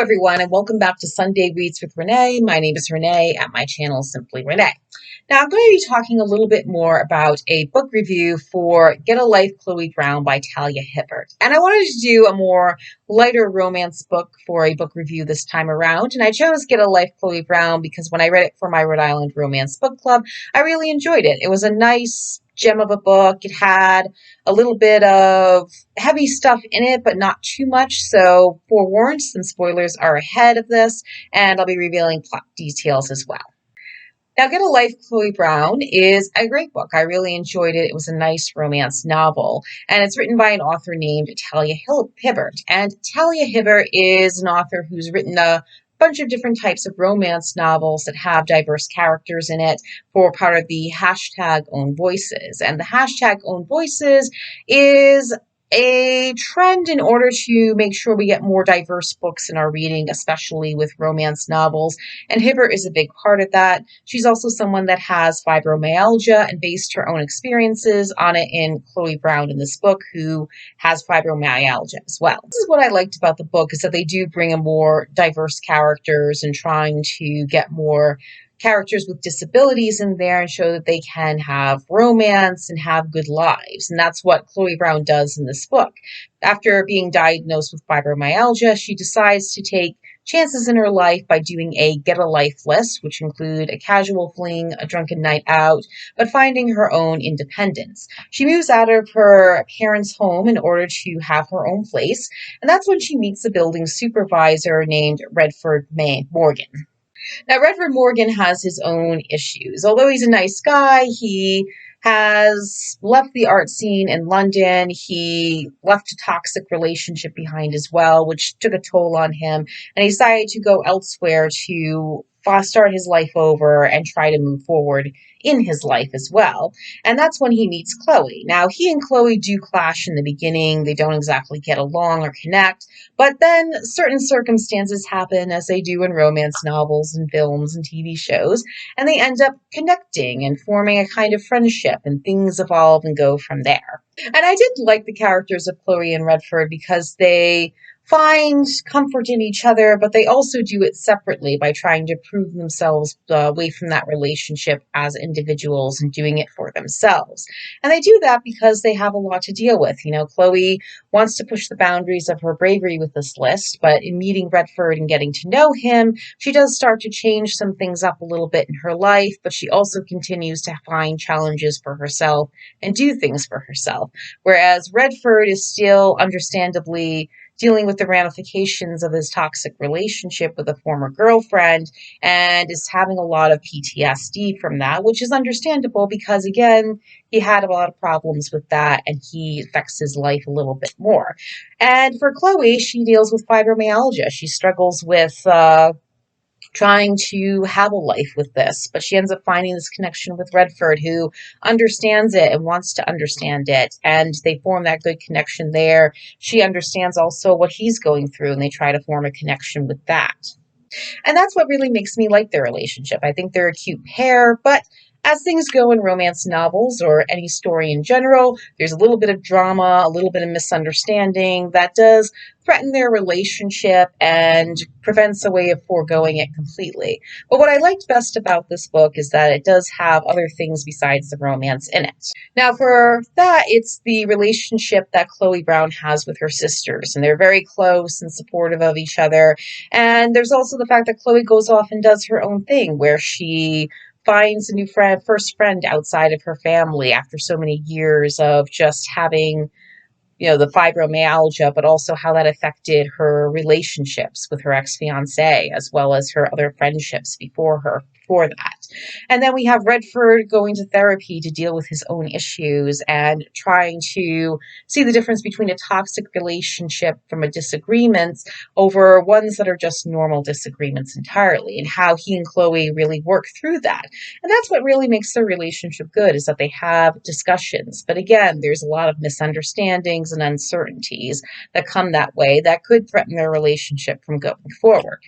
everyone, and welcome back to Sunday Reads with Renee. My name is Renee at my channel, Simply Renee. Now, I'm going to be talking a little bit more about a book review for Get a Life, Chloe Brown by Talia Hibbert. And I wanted to do a more lighter romance book for a book review this time around. And I chose Get a Life, Chloe Brown because when I read it for my Rhode Island Romance Book Club, I really enjoyed it. It was a nice gem of a book. It had a little bit of heavy stuff in it, but not too much. So forewarned, some spoilers are ahead of this, and I'll be revealing plot details as well. Now, Get a Life, Chloe Brown is a great book. I really enjoyed it. It was a nice romance novel, and it's written by an author named Talia Hibbert. And Talia Hibbert is an author who's written a bunch of different types of romance novels that have diverse characters in it for part of the hashtag Own Voices. And the hashtag Own Voices is a trend in order to make sure we get more diverse books in our reading, especially with romance novels. And Hibbert is a big part of that. She's also someone that has fibromyalgia and based her own experiences on it in Chloe Brown in this book, who has fibromyalgia as well. This is what I liked about the book, is that they do bring a more diverse characters and trying to get more characters with disabilities in there and show that they can have romance and have good lives. And that's what Chloe Brown does in this book. After being diagnosed with fibromyalgia, she decides to take chances in her life by doing a get a life list, which include a casual fling, a drunken night out, but finding her own independence. She moves out of her parents' home in order to have her own place, and that's when she meets a building supervisor named Redford Morgan. Now, Redford Morgan has his own issues. Although he's a nice guy, he has left the art scene in London. He left a toxic relationship behind as well, which took a toll on him, and he decided to go elsewhere to start his life over and try to move forward in his life as well. And that's when he meets Chloe. Now, he and Chloe do clash in the beginning. They don't exactly get along or connect, but then certain circumstances happen, as they do in romance novels and films and TV shows, and they end up connecting and forming a kind of friendship, and things evolve and go from there. And I did like the characters of Chloe and Redford because they find comfort in each other, but they also do it separately by trying to prove themselves away from that relationship as individuals and doing it for themselves. And they do that because they have a lot to deal with. You know, Chloe wants to push the boundaries of her bravery with this list, but in meeting Redford and getting to know him, she does start to change some things up a little bit in her life, but she also continues to find challenges for herself and do things for herself. Whereas Redford is still understandably dealing with the ramifications of his toxic relationship with a former girlfriend and is having a lot of PTSD from that, which is understandable because, again, he had a lot of problems with that and he affects his life a little bit more. And for Chloe, she deals with fibromyalgia. She struggles with trying to have a life with this, but she ends up finding this connection with Redford, who understands it and wants to understand it, and they form that good connection there. She understands also what he's going through, and they try to form a connection with that. And that's what really makes me like their relationship. I think they're a cute pair, but as things go in romance novels or any story in general, there's a little bit of drama, a little bit of misunderstanding that does threaten their relationship and prevents a way of foregoing it completely. But what I liked best about this book is that it does have other things besides the romance in it. Now, for that, it's the relationship that Chloe Brown has with her sisters, and they're very close and supportive of each other. And there's also the fact that Chloe goes off and does her own thing, where she finds a new first friend outside of her family after so many years of just having, you know, the fibromyalgia, but also how that affected her relationships with her ex-fiance, as well as her other friendships before that. And then we have Redford going to therapy to deal with his own issues and trying to see the difference between a toxic relationship from a disagreement over ones that are just normal disagreements entirely, and how he and Chloe really work through that. And that's what really makes their relationship good, is that they have discussions. But again, there's a lot of misunderstandings and uncertainties that come that way that could threaten their relationship from going forward.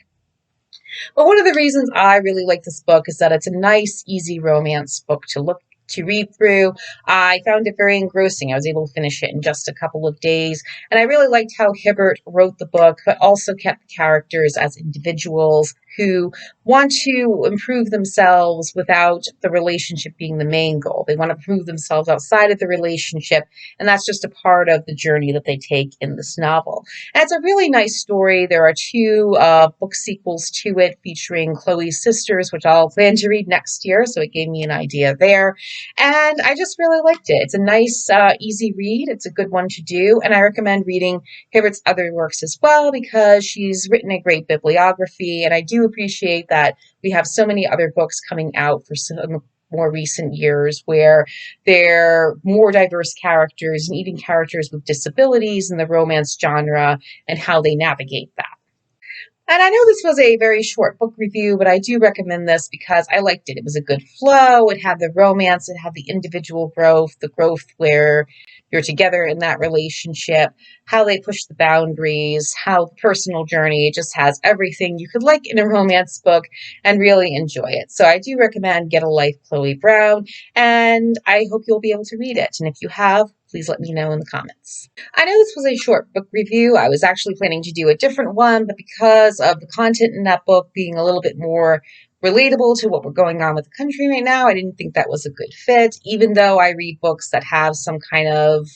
But one of the reasons I really like this book is that it's a nice, easy romance book to to read through. I found it very engrossing. I was able to finish it in just a couple of days. And I really liked how Hibbert wrote the book, but also kept the characters as individuals who want to improve themselves without the relationship being the main goal. They want to prove themselves outside of the relationship, and that's just a part of the journey that they take in this novel. And it's a really nice story. There are two book sequels to it featuring Chloe's sisters, which I'll plan to read next year, so it gave me an idea there. And I just really liked it. It's a nice, easy read. It's a good one to do. And I recommend reading Hibbert's other works as well because she's written a great bibliography. And I do appreciate that we have so many other books coming out for some more recent years where they're more diverse characters and even characters with disabilities in the romance genre and how they navigate that. And I know this was a very short book review, but I do recommend this because I liked it. It was a good flow. It had the romance. It had the individual growth, the growth where you're together in that relationship, how they push the boundaries, how the personal journey. It just has everything you could like in a romance book and really enjoy it. So I do recommend Get a Life, Chloe Brown, and I hope you'll be able to read it. And if you have, please let me know in the comments. I know this was a short book review. I was actually planning to do a different one, but because of the content in that book being a little bit more relatable to what we're going on with the country right now, I didn't think that was a good fit, even though I read books that have some kind of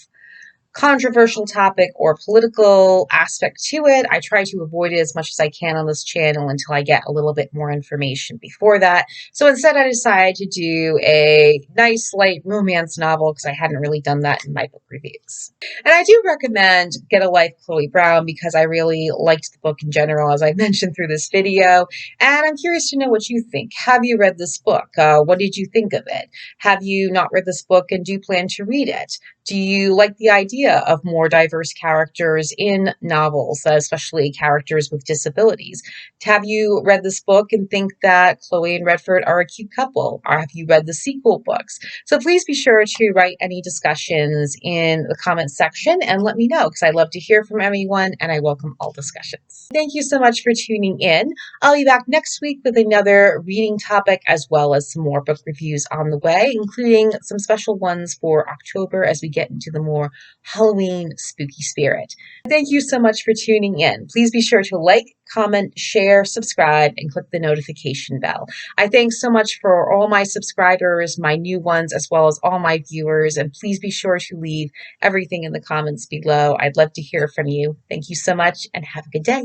controversial topic or political aspect to it. I try to avoid it as much as I can on this channel until I get a little bit more information before that. So instead I decided to do a nice light romance novel because I hadn't really done that in my book reviews. And I do recommend Get a Life, Chloe Brown because I really liked the book in general, as I mentioned through this video. And I'm curious to know what you think. Have you read this book? What did you think of it? Have you not read this book and do you plan to read it? Do you like the idea of more diverse characters in novels, especially characters with disabilities? Have you read this book and think that Chloe and Redford are a cute couple? Or have you read the sequel books? So please be sure to write any discussions in the comments section and let me know because I love to hear from everyone and I welcome all discussions. Thank you so much for tuning in. I'll be back next week with another reading topic as well as some more book reviews on the way, including some special ones for October as we get into the more Halloween spooky spirit. Thank you so much for tuning in. Please be sure to like, comment, share, subscribe, and click the notification bell. I thank so much for all my subscribers, my new ones, as well as all my viewers, and please be sure to leave everything in the comments below. I'd love to hear from you. Thank you so much and have a good day.